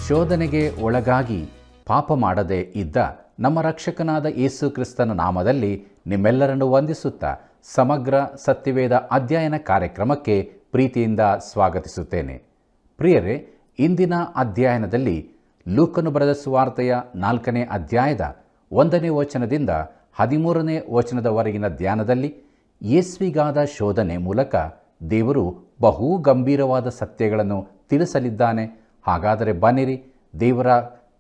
ಶೋಧನೆಗೆ ಒಳಗಾಗಿ ಪಾಪ ಮಾಡದೆ ಇದ್ದ ನಮ್ಮ ರಕ್ಷಕನಾದ ಯೇಸು ಕ್ರಿಸ್ತನ ನಾಮದಲ್ಲಿ ನಿಮ್ಮೆಲ್ಲರನ್ನು ವಂದಿಸುತ್ತಾ ಸಮಗ್ರ ಸತ್ಯವೇದ ಅಧ್ಯಯನ ಕಾರ್ಯಕ್ರಮಕ್ಕೆ ಪ್ರೀತಿಯಿಂದ ಸ್ವಾಗತಿಸುತ್ತೇನೆ. ಪ್ರಿಯರೇ, ಇಂದಿನ ಅಧ್ಯಯನದಲ್ಲಿ ಲೂಕನು ಬರೆದ ಸುವಾರ್ತೆಯ 4ನೇ ಅಧ್ಯಾಯದ 1ನೇ ವಚನದಿಂದ 13ನೇ ವಚನದವರೆಗಿನ ಧ್ಯಾನದಲ್ಲಿ ಯೇಸುವಿಗಾದ ಶೋಧನೆ ಮೂಲಕ ದೇವರು ಬಹು ಗಂಭೀರವಾದ ಸತ್ಯಗಳನ್ನು ತಿಳಿಸಲಿದ್ದಾನೆ. ಹಾಗಾದರೆ ಬನ್ನಿರಿ, ದೇವರ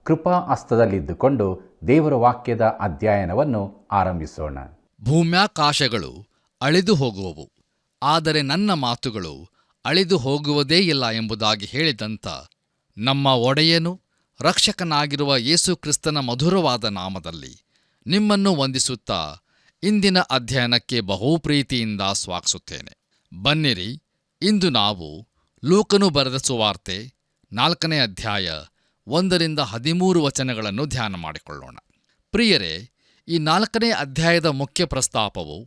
ಕೃಪಾ ಹಸ್ತದಲ್ಲಿದ್ದುಕೊಂಡು ದೇವರ ವಾಕ್ಯದ ಅಧ್ಯಯನವನ್ನು ಆರಂಭಿಸೋಣ. ಭೂಮ್ಯಾಕಾಶಗಳು ಅಳಿದು ಹೋಗುವವು, ಆದರೆ ನನ್ನ ಮಾತುಗಳು ಅಳಿದು ಹೋಗುವುದೇ ಇಲ್ಲ ಎಂಬುದಾಗಿ ಹೇಳಿದಂಥ ನಮ್ಮ ಒಡೆಯನು ರಕ್ಷಕನಾಗಿರುವ ಯೇಸು ಕ್ರಿಸ್ತನ ಮಧುರವಾದ ನಾಮದಲ್ಲಿ ನಿಮ್ಮನ್ನು ವಂದಿಸುತ್ತಾ ಇಂದಿನ ಅಧ್ಯಯನಕ್ಕೆ ಬಹು ಪ್ರೀತಿಯಿಂದ ಸ್ವಾಗತಿಸುತ್ತೇನೆ. ಬನ್ನಿರಿ, ಇಂದು ನಾವು ಲೂಕನು ಬರೆದ ಸುವಾರ್ತೆ 4ನೇ ಅಧ್ಯಾಯ 1ರಿಂದ 13 ವಚನಗಳನ್ನು ಧ್ಯಾನ ಮಾಡಿಕೊಳ್ಳೋಣ. ಪ್ರಿಯರೇ, ಈ 4ನೇ ಅಧ್ಯಾಯದ ಮುಖ್ಯ ಪ್ರಸ್ತಾಪವು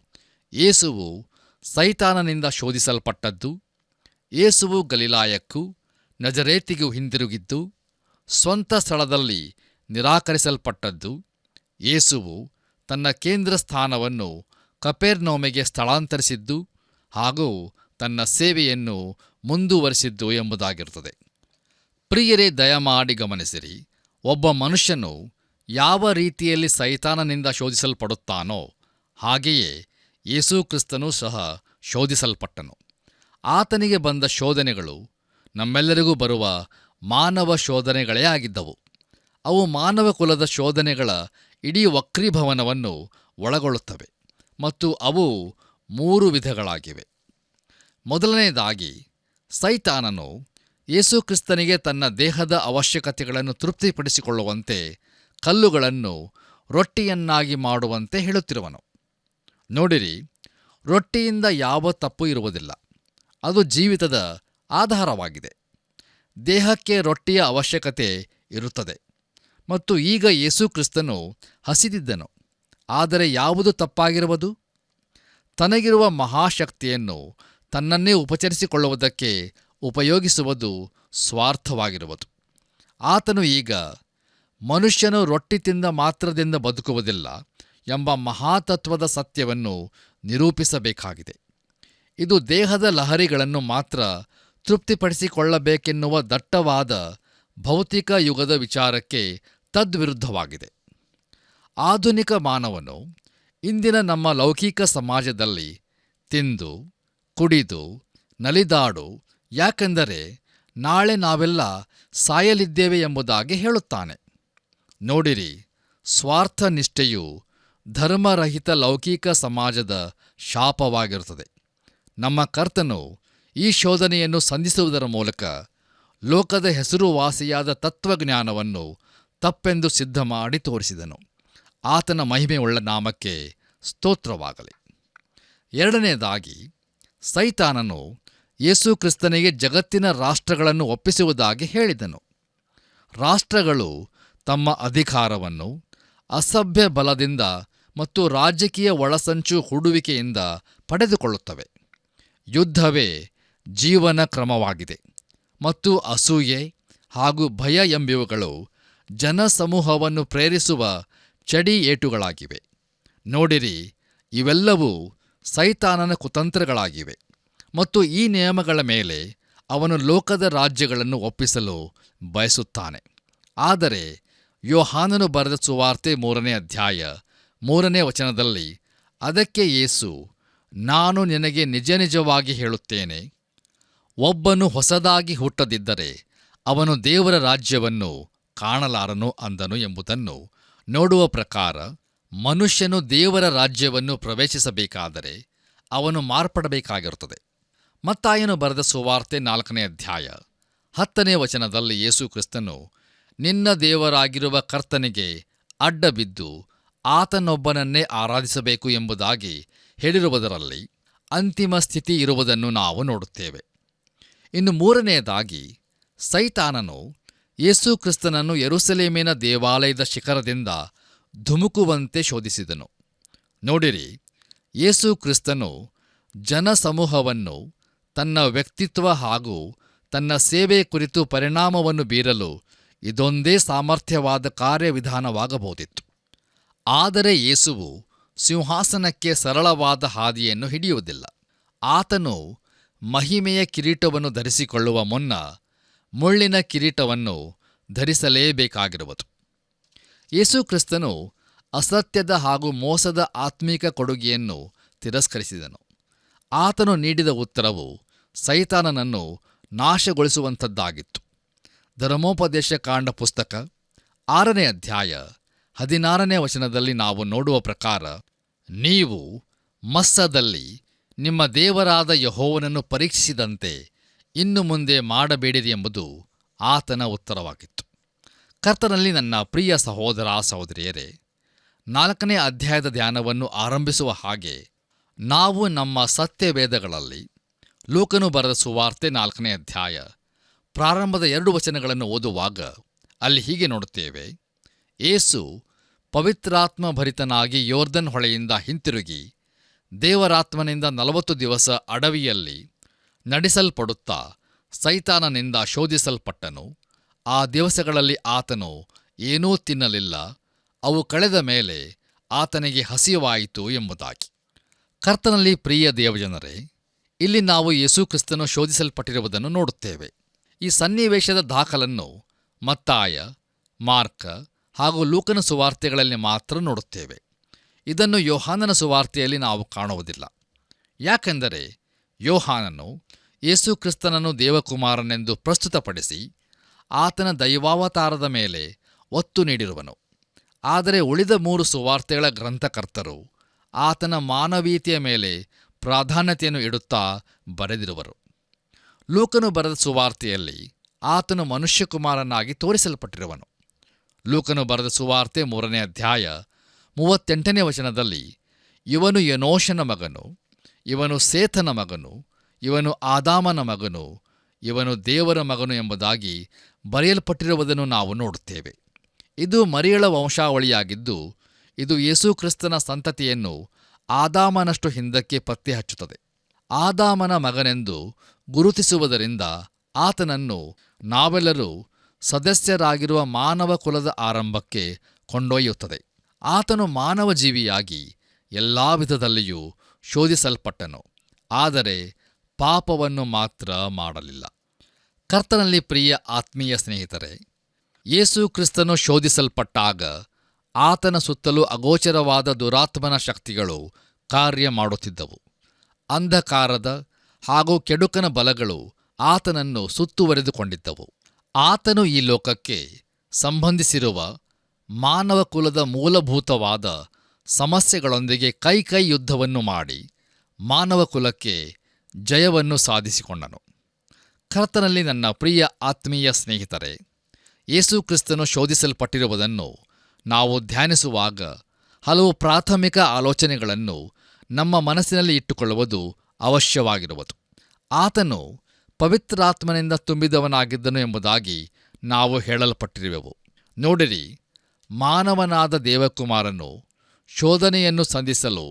ಯೇಸುವು ಸೈತಾನನಿಂದ ಶೋಧಿಸಲ್ಪಟ್ಟದ್ದು, ಯೇಸುವು ಗಲಿಲಾಯಕ್ಕೂ ನಜರೇತಿಗೂ ಹಿಂದಿರುಗಿದ್ದು, ಸ್ವಂತ ಸ್ಥಳದಲ್ಲಿ ನಿರಾಕರಿಸಲ್ಪಟ್ಟದ್ದು, ಯೇಸುವು ತನ್ನ ಕೇಂದ್ರ ಸ್ಥಾನವನ್ನು ಕಪೆರ್ನೌಮಿಗೆ ಸ್ಥಳಾಂತರಿಸಿದ್ದು ಹಾಗೂ ತನ್ನ ಸೇವೆಯನ್ನು ಮುಂದುವರಿಸಿದ್ದು ಎಂಬುದಾಗಿರುತ್ತದೆ. ಪ್ರಿಯರೇ, ದಯಮಾಡಿ ಗಮನಿಸಿರಿ, ಒಬ್ಬ ಮನುಷ್ಯನು ಯಾವ ರೀತಿಯಲ್ಲಿ ಸೈತಾನನಿಂದ ಶೋಧಿಸಲ್ಪಡುತ್ತಾನೋ ಹಾಗೆಯೇ ಯೇಸು ಕ್ರಿಸ್ತನೂ ಸಹ ಶೋಧಿಸಲ್ಪಟ್ಟನು. ಆತನಿಗೆ ಬಂದ ಶೋಧನೆಗಳು ನಮ್ಮೆಲ್ಲರಿಗೂ ಬರುವ ಮಾನವ ಶೋಧನೆಗಳೇ ಆಗಿದ್ದವು. ಅವು ಮಾನವ ಕುಲದ ಶೋಧನೆಗಳ ಇಡೀ ವಕ್ರೀಭವನವನ್ನು ಒಳಗೊಳ್ಳುತ್ತವೆ ಮತ್ತು ಅವು 3 ವಿಧಗಳಾಗಿವೆ. ಮೊದಲನೆಯದಾಗಿ, ಸೈತಾನನು ಯೇಸು ಕ್ರಿಸ್ತನಿಗೆ ತನ್ನ ದೇಹದ ಅವಶ್ಯಕತೆಗಳನ್ನು ತೃಪ್ತಿಪಡಿಸಿಕೊಳ್ಳುವಂತೆ ಕಲ್ಲುಗಳನ್ನು ರೊಟ್ಟಿಯನ್ನಾಗಿ ಮಾಡುವಂತೆ ಹೇಳುತ್ತಿರುವನು. ನೋಡಿರಿ, ರೊಟ್ಟಿಯಿಂದ ಯಾವ ತಪ್ಪು ಇರುವುದಿಲ್ಲ, ಅದು ಜೀವಿತದ ಆಧಾರವಾಗಿದೆ. ದೇಹಕ್ಕೆ ರೊಟ್ಟಿಯ ಅವಶ್ಯಕತೆ ಇರುತ್ತದೆ ಮತ್ತು ಈಗ ಯೇಸು ಕ್ರಿಸ್ತನು ಹಸಿದಿದ್ದನು. ಆದರೆ ಯಾವುದು ತಪ್ಪಾಗಿರುವುದು? ತನಗಿರುವ ಮಹಾಶಕ್ತಿಯನ್ನು ತನ್ನನ್ನೇ ಉಪಚರಿಸಿಕೊಳ್ಳುವುದಕ್ಕೆ ಉಪಯೋಗಿಸುವುದು ಸ್ವಾರ್ಥವಾಗಿರುವುದು. ಆತನು ಈಗ ಮನುಷ್ಯನು ರೊಟ್ಟಿ ತಿಂದ ಮಾತ್ರದಿಂದ ಬದುಕುವುದಿಲ್ಲ ಎಂಬ ಮಹಾತತ್ವದ ಸತ್ಯವನ್ನು ನಿರೂಪಿಸಬೇಕಾಗಿದೆ. ಇದು ದೇಹದ ಲಹರಿಗಳನ್ನು ಮಾತ್ರ ತೃಪ್ತಿಪಡಿಸಿಕೊಳ್ಳಬೇಕೆನ್ನುವ ದಟ್ಟವಾದ ಭೌತಿಕ ಯುಗದ ವಿಚಾರಕ್ಕೆ ತದ್ವಿರುದ್ಧವಾಗಿದೆ. ಆಧುನಿಕ ಮಾನವನು ಇಂದಿನ ನಮ್ಮ ಲೌಕಿಕ ಸಮಾಜದಲ್ಲಿ ತಿಂದು ಕುಡಿದು ನಲಿದಾಡು, ಯಾಕೆಂದರೆ ನಾಳೆ ನಾವೆಲ್ಲ ಸಾಯಲಿದ್ದೇವೆ ಎಂಬುದಾಗಿ ಹೇಳುತ್ತಾನೆ. ನೋಡಿರಿ, ಸ್ವಾರ್ಥ ನಿಷ್ಠೆಯು ಧರ್ಮರಹಿತ ಲೌಕಿಕ ಸಮಾಜದ ಶಾಪವಾಗಿರುತ್ತದೆ. ನಮ್ಮ ಕರ್ತನು ಈ ಶೋಧನೆಯನ್ನು ಸಂಧಿಸುವುದರ ಮೂಲಕ ಲೋಕದ ಹೆಸರುವಾಸಿಯಾದ ತತ್ವಜ್ಞಾನವನ್ನು ತಪ್ಪೆಂದು ಸಿದ್ಧ ಮಾಡಿ ತೋರಿಸಿದನು. ಆತನ ಮಹಿಮೆಯುಳ್ಳ ನಾಮಕ್ಕೆ ಸ್ತೋತ್ರವಾಗಲಿ. ಎರಡನೆಯದಾಗಿ, ಸೈತಾನನು ಯೇಸು ಕ್ರಿಸ್ತನಿಗೆ ಜಗತ್ತಿನ ರಾಷ್ಟ್ರಗಳನ್ನು ಒಪ್ಪಿಸುವುದಾಗಿ ಹೇಳಿದನು. ರಾಷ್ಟ್ರಗಳು ತಮ್ಮ ಅಧಿಕಾರವನ್ನು ಅಸಭ್ಯ ಬಲದಿಂದ ಮತ್ತು ರಾಜಕೀಯ ಒಳಸಂಚು ಹೂಡುವಿಕೆಯಿಂದ ಪಡೆದುಕೊಳ್ಳುತ್ತವೆ. ಯುದ್ಧವೇ ಜೀವನ ಕ್ರಮವಾಗಿದೆ ಮತ್ತು ಅಸೂಯೆ ಹಾಗೂ ಭಯ ಎಂಬಿವುಗಳು ಜನಸಮೂಹವನ್ನು ಪ್ರೇರಿಸುವ ಚಡಿ ಏಟುಗಳಾಗಿವೆ. ನೋಡಿರಿ, ಇವೆಲ್ಲವೂ ಸೈತಾನನ ಕುತಂತ್ರಗಳಾಗಿವೆ ಮತ್ತು ಈ ನಿಯಮಗಳ ಮೇಲೆ ಅವನು ಲೋಕದ ರಾಜ್ಯಗಳನ್ನು ಒಪ್ಪಿಸಲು ಬಯಸುತ್ತಾನೆ. ಆದರೆ ಯೋಹಾನನು ಬರೆದ ಸುವಾರ್ತೆ 3ನೇ ಅಧ್ಯಾಯ 3ನೇ ವಚನದಲ್ಲಿ ಅದಕ್ಕೆ ಯೇಸು, ನಾನು ನಿನಗೆ ನಿಜ ನಿಜವಾಗಿ ಹೇಳುತ್ತೇನೆ, ಒಬ್ಬನು ಹೊಸದಾಗಿ ಹುಟ್ಟದಿದ್ದರೆ ಅವನು ದೇವರ ರಾಜ್ಯವನ್ನು ಕಾಣಲಾರನು ಅಂದನು ಎಂಬುದನ್ನು ನೋಡುವ ಪ್ರಕಾರ, ಮನುಷ್ಯನು ದೇವರ ರಾಜ್ಯವನ್ನು ಪ್ರವೇಶಿಸಬೇಕಾದರೆ ಅವನು ಮಾರ್ಪಡಬೇಕಾಗಿರುತ್ತದೆ. ಮತ್ತಾಯನು ಬರೆದ ಸುವಾರ್ತೆ 4ನೇ ಅಧ್ಯಾಯ 10ನೇ ವಚನದಲ್ಲಿ ಯೇಸು ಕ್ರಿಸ್ತನು, ನಿನ್ನ ದೇವರಾಗಿರುವ ಕರ್ತನಿಗೆ ಅಡ್ಡಬಿದ್ದು ಆತನೊಬ್ಬನನ್ನೇ ಆರಾಧಿಸಬೇಕು ಎಂಬುದಾಗಿ ಹೇಳಿರುವುದರಲ್ಲಿ ಅಂತಿಮ ಸ್ಥಿತಿ ಇರುವುದನ್ನು ನಾವು ನೋಡುತ್ತೇವೆ. ಇನ್ನು 3ನೇದಾಗಿ, ಸೈತಾನನು ಯೇಸು ಕ್ರಿಸ್ತನನ್ನು ಯೆರೂಸಲೇಮಿನ ದೇವಾಲಯದ ಶಿಖರದಿಂದ ಧುಮುಕುವಂತೆ ಶೋಧಿಸಿದನು. ನೋಡಿರಿ, ಯೇಸು ಕ್ರಿಸ್ತನು ಜನಸಮೂಹವನ್ನು ತನ್ನ ವ್ಯಕ್ತಿತ್ವ ಹಾಗೂ ತನ್ನ ಸೇವೆ ಕುರಿತು ಪರಿಣಾಮವನ್ನು ಬೀರಲು ಇದೊಂದೇ ಸಾಮರ್ಥ್ಯವಾದ ಕಾರ್ಯವಿಧಾನವಾಗಬಹುದಿತ್ತು. ಆದರೆ ಯೇಸುವು ಸಿಂಹಾಸನಕ್ಕೆ ಸರಳವಾದ ಹಾದಿಯನ್ನು ಹಿಡಿಯುವುದಿಲ್ಲ. ಆತನು ಮಹಿಮೆಯ ಕಿರೀಟವನ್ನು ಧರಿಸಿಕೊಳ್ಳುವ ಮುನ್ನ ಮುಳ್ಳಿನ ಕಿರೀಟವನ್ನು ಧರಿಸಲೇಬೇಕಾಗಿರುವುದು. ಯೇಸು ಕ್ರಿಸ್ತನು ಅಸತ್ಯದ ಹಾಗೂ ಮೋಸದ ಆತ್ಮೀಕ ಕೊಡುಗೆಯನ್ನು ತಿರಸ್ಕರಿಸಿದನು. ಆತನು ನೀಡಿದ ಉತ್ತರವು ಸೈತಾನನನ್ನು ನಾಶಗೊಳಿಸುವಂಥದ್ದಾಗಿತ್ತು. ಧರ್ಮೋಪದೇಶ ಕಾಂಡ ಪುಸ್ತಕ 6ನೇ ಅಧ್ಯಾಯ 16ನೇ ವಚನದಲ್ಲಿ ನಾವು ನೋಡುವ ಪ್ರಕಾರ, ನೀವು ಮಸ್ಸದಲ್ಲಿ ನಿಮ್ಮ ದೇವರಾದ ಯೆಹೋವನನ್ನು ಪರೀಕ್ಷಿಸಿದಂತೆ ಇನ್ನು ಮುಂದೆ ಮಾಡಬೇಡಿರಿ ಎಂಬುದು ಆತನ ಉತ್ತರವಾಗಿತ್ತು. ಕರ್ತನಲ್ಲಿ ನನ್ನ ಪ್ರಿಯ ಸಹೋದರ ಸಹೋದರಿಯರೇ, 4ನೇ ಅಧ್ಯಾಯದ ಧ್ಯಾನವನ್ನು ಆರಂಭಿಸುವ ಹಾಗೆ ನಾವು ನಮ್ಮ ಸತ್ಯವೇದಗಳಲ್ಲಿ ಲೂಕನು ಬರೆದ ಸುವಾರ್ತೆ 4ನೇ ಅಧ್ಯಾಯ ಪ್ರಾರಂಭದ 2 ವಚನಗಳನ್ನು ಓದುವಾಗ ಅಲ್ಲಿ ಹೀಗೆ ನೋಡುತ್ತೇವೆ. ಯೇಸು ಪವಿತ್ರಾತ್ಮ ಭರಿತನಾಗಿ ಯೋರ್ದನ್ ಹೊಳೆಯಿಂದ ಹಿಂತಿರುಗಿ ದೇವರಾತ್ಮನಿಂದ 40 ದಿವಸ ಅಡವಿಯಲ್ಲಿ ನಡೆಸಲ್ಪಡುತ್ತಾ ಸೈತಾನನಿಂದ ಶೋಧಿಸಲ್ಪಟ್ಟನು. ಆ ದಿವಸಗಳಲ್ಲಿ ಆತನು ಏನೂ ತಿನ್ನಲಿಲ್ಲ. ಅವು ಕಳೆದ ಮೇಲೆ ಆತನಿಗೆ ಹಸಿವಾಯಿತು ಎಂಬುದಾಗಿ. ಕರ್ತನಲ್ಲಿ ಪ್ರಿಯ ದೇವಜನರೇ, ಇಲ್ಲಿ ನಾವು ಯೇಸು ಕ್ರಿಸ್ತನು ಶೋಧಿಸಲ್ಪಟ್ಟಿರುವುದನ್ನು ನೋಡುತ್ತೇವೆ. ಈ ಸನ್ನಿವೇಶದ ದಾಖಲನ್ನು ಮತ್ತಾಯ, ಮಾರ್ಕ ಹಾಗೂ ಲೂಕನ ಸುವಾರ್ತೆಗಳಲ್ಲಿ ಮಾತ್ರ ನೋಡುತ್ತೇವೆ. ಇದನ್ನು ಯೋಹಾನನ ಸುವಾರ್ತೆಯಲ್ಲಿ ನಾವು ಕಾಣುವುದಿಲ್ಲ. ಯಾಕೆಂದರೆ ಯೋಹಾನನು ಯೇಸು ಕ್ರಿಸ್ತನನ್ನು ದೇವಕುಮಾರನೆಂದು ಪ್ರಸ್ತುತಪಡಿಸಿ ಆತನ ದೈವಾವತಾರದ ಮೇಲೆ ಒತ್ತು ನೀಡಿರುವನು. ಆದರೆ ಉಳಿದ 3 ಸುವಾರ್ತೆಗಳ ಗ್ರಂಥಕರ್ತರು ಆತನ ಮಾನವೀಯತೆಯ ಮೇಲೆ ಪ್ರಾಧಾನ್ಯತೆಯನ್ನು ಇಡುತ್ತಾ ಬರೆದಿರುವರು. ಲೂಕನು ಬರೆದ ಸುವಾರ್ತೆಯಲ್ಲಿ ಆತನು ಮನುಷ್ಯಕುಮಾರನಾಗಿ ತೋರಿಸಲ್ಪಟ್ಟಿರುವನು. ಲೂಕನು ಬರೆದ ಸುವಾರ್ತೆ 3ನೇ ಅಧ್ಯಾಯ 38ನೇ ವಚನದಲ್ಲಿ, ಇವನು ಎನೋಷನ ಮಗನು, ಇವನು ಸೇಥನ ಮಗನು, ಇವನು ಆದಾಮನ ಮಗನು, ಇವನು ದೇವರ ಮಗನು ಎಂಬುದಾಗಿ ಬರೆಯಲ್ಪಟ್ಟಿರುವುದನ್ನು ನಾವು ನೋಡುತ್ತೇವೆ. ಇದು ಮರಿಯಳ ವಂಶಾವಳಿಯಾಗಿದ್ದು, ಇದು ಯೇಸು ಕ್ರಿಸ್ತನ ಸಂತತಿಯನ್ನು ಆದಾಮನಷ್ಟು ಹಿಂದಕ್ಕೆ ಪತ್ತೆ ಹಚ್ಚುತ್ತದೆ. ಆದಾಮನ ಮಗನೆಂದು ಗುರುತಿಸುವುದರಿಂದ ಆತನನ್ನು ನಾವೆಲ್ಲರೂ ಸದಸ್ಯರಾಗಿರುವ ಮಾನವ ಕುಲದ ಆರಂಭಕ್ಕೆ ಕೊಂಡೊಯ್ಯುತ್ತದೆ. ಆತನು ಮಾನವ ಜೀವಿಯಾಗಿ ಎಲ್ಲ ವಿಧದಲ್ಲಿಯೂ ಶೋಧಿಸಲ್ಪಟ್ಟನು, ಆದರೆ ಪಾಪವನ್ನು ಮಾತ್ರ ಮಾಡಲಿಲ್ಲ. ಕರ್ತನಲ್ಲಿ ಪ್ರಿಯ ಆತ್ಮೀಯ ಸ್ನೇಹಿತರೆ, ಯೇಸು ಕ್ರಿಸ್ತನು ಶೋಧಿಸಲ್ಪಟ್ಟಾಗ ಆತನ ಸುತ್ತಲೂ ಅಗೋಚರವಾದ ದುರಾತ್ಮನ ಶಕ್ತಿಗಳು ಕಾರ್ಯ ಮಾಡುತ್ತಿದ್ದವು. ಅಂಧಕಾರದ ಹಾಗೂ ಕೆಡುಕನ ಬಲಗಳು ಆತನನ್ನು ಸುತ್ತುವರೆದುಕೊಂಡಿದ್ದವು. ಆತನು ಈ ಲೋಕಕ್ಕೆ ಸಂಬಂಧಿಸಿರುವ ಮಾನವ ಕುಲದ ಮೂಲಭೂತವಾದ ಸಮಸ್ಯೆಗಳೊಂದಿಗೆ ಕೈ ಯುದ್ಧವನ್ನು ಮಾಡಿ ಮಾನವ ಕುಲಕ್ಕೆ ಜಯವನ್ನು ಸಾಧಿಸಿಕೊಂಡನು. ಕರ್ತನಲ್ಲಿ ನನ್ನ ಪ್ರಿಯ ಆತ್ಮೀಯ ಸ್ನೇಹಿತರೆ, ಯೇಸು ಕ್ರಿಸ್ತನು ಶೋಧಿಸಲ್ಪಟ್ಟಿರುವುದನ್ನು ನಾವು ಧ್ಯಾನಿಸುವಾಗ ಹಲವು ಪ್ರಾಥಮಿಕ ಆಲೋಚನೆಗಳನ್ನು ನಮ್ಮ ಮನಸ್ಸಿನಲ್ಲಿ ಇಟ್ಟುಕೊಳ್ಳುವುದು ಅವಶ್ಯವಾಗಿರುವುದು. ಆತನು ಪವಿತ್ರಾತ್ಮನಿಂದ ತುಂಬಿದವನಾಗಿದ್ದನು ಎಂಬುದಾಗಿ ನಾವು ಹೇಳಲ್ಪಟ್ಟಿರುವೆವು. ನೋಡಿರಿ, ಮಾನವನಾದ ದೇವಕುಮಾರನು ಶೋಧನೆಯನ್ನು ಸಂಧಿಸಲು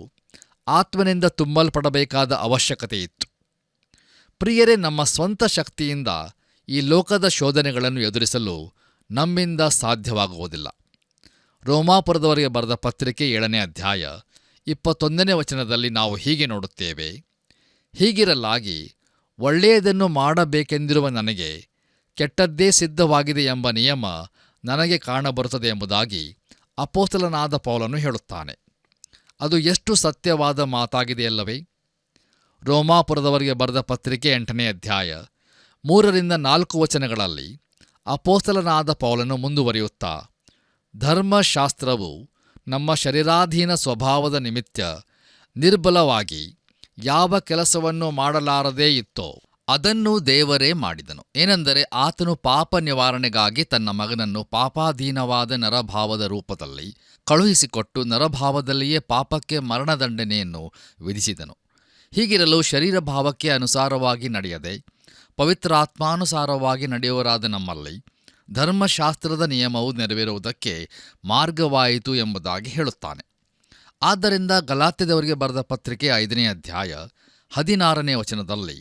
ಆತ್ಮನಿಂದ ತುಂಬಲ್ಪಡಬೇಕಾದ ಅವಶ್ಯಕತೆಯಿತ್ತು. ಪ್ರಿಯರೇ, ನಮ್ಮ ಸ್ವಂತ ಶಕ್ತಿಯಿಂದ ಈ ಲೋಕದ ಶೋಧನೆಗಳನ್ನು ಎದುರಿಸಲು ನಮ್ಮಿಂದ ಸಾಧ್ಯವಾಗುವುದಿಲ್ಲ. ರೋಮಾಪುರದವರಿಗೆ ಬರೆದ ಪತ್ರಿಕೆ 7ನೇ ಅಧ್ಯಾಯ 21ನೇ ವಚನದಲ್ಲಿ ನಾವು ಹೀಗೆ ನೋಡುತ್ತೇವೆ. ಹೀಗಿರಲಾಗಿ ಒಳ್ಳೆಯದನ್ನು ಮಾಡಬೇಕೆಂದಿರುವ ನನಗೆ ಕೆಟ್ಟದ್ದೇ ಸಿದ್ಧವಾಗಿದೆ ಎಂಬ ನಿಯಮ ನನಗೆ ಕಾಣಬರುತ್ತದೆ ಎಂಬುದಾಗಿ ಅಪೊಸ್ತಲನಾದ ಪೌಲನು ಹೇಳುತ್ತಾನೆ. ಅದು ಎಷ್ಟು ಸತ್ಯವಾದ ಮಾತಾಗಿದೆಯಲ್ಲವೇ? ರೋಮಾಪುರದವರಿಗೆ ಬರೆದ ಪತ್ರಿಕೆ 8ನೇ ಅಧ್ಯಾಯ 3-4 ವಚನಗಳಲ್ಲಿ ಅಪೊಸ್ತಲನಾದ ಪೌಲನು ಮುಂದುವರಿಯುತ್ತಾ, ಧರ್ಮಶಾಸ್ತ್ರವು ನಮ್ಮ ಶರೀರಾಧೀನ ಸ್ವಭಾವದ ನಿಮಿತ್ತ ನಿರ್ಬಲವಾಗಿ ಯಾವ ಕೆಲಸವನ್ನು ಮಾಡಲಾರದೇ ಇತ್ತೋ ಅದನ್ನು ದೇವರೇ ಮಾಡಿದನು. ಏನೆಂದರೆ ಆತನು ಪಾಪ ನಿವಾರಣೆಗಾಗಿ ತನ್ನ ಮಗನನ್ನು ಪಾಪಾಧೀನವಾದ ನರಭಾವದ ರೂಪದಲ್ಲಿ ಕಳುಹಿಸಿಕೊಟ್ಟು ನರಭಾವದಲ್ಲಿಯೇ ಪಾಪಕ್ಕೆ ಮರಣದಂಡನೆಯನ್ನು ವಿಧಿಸಿದನು. ಹೀಗಿರಲು ಶರೀರ ಭಾವಕ್ಕೆ ಅನುಸಾರವಾಗಿ ನಡೆಯದೆ ಪವಿತ್ರಾತ್ಮಾನುಸಾರವಾಗಿ ನಡೆಯುವರಾದ ನಮ್ಮಲ್ಲಿ ಧರ್ಮಶಾಸ್ತ್ರದ ನಿಯಮವು ನೆರವೇರುವುದಕ್ಕೆ ಮಾರ್ಗವಾಯಿತು ಎಂಬುದಾಗಿ ಹೇಳುತ್ತಾನೆ. ಆದ್ದರಿಂದ ಗಲಾತ್ಯದವರಿಗೆ ಬರೆದ ಪತ್ರಿಕೆ 5ನೇ ಅಧ್ಯಾಯ 16ನೇ ವಚನದಲ್ಲಿ,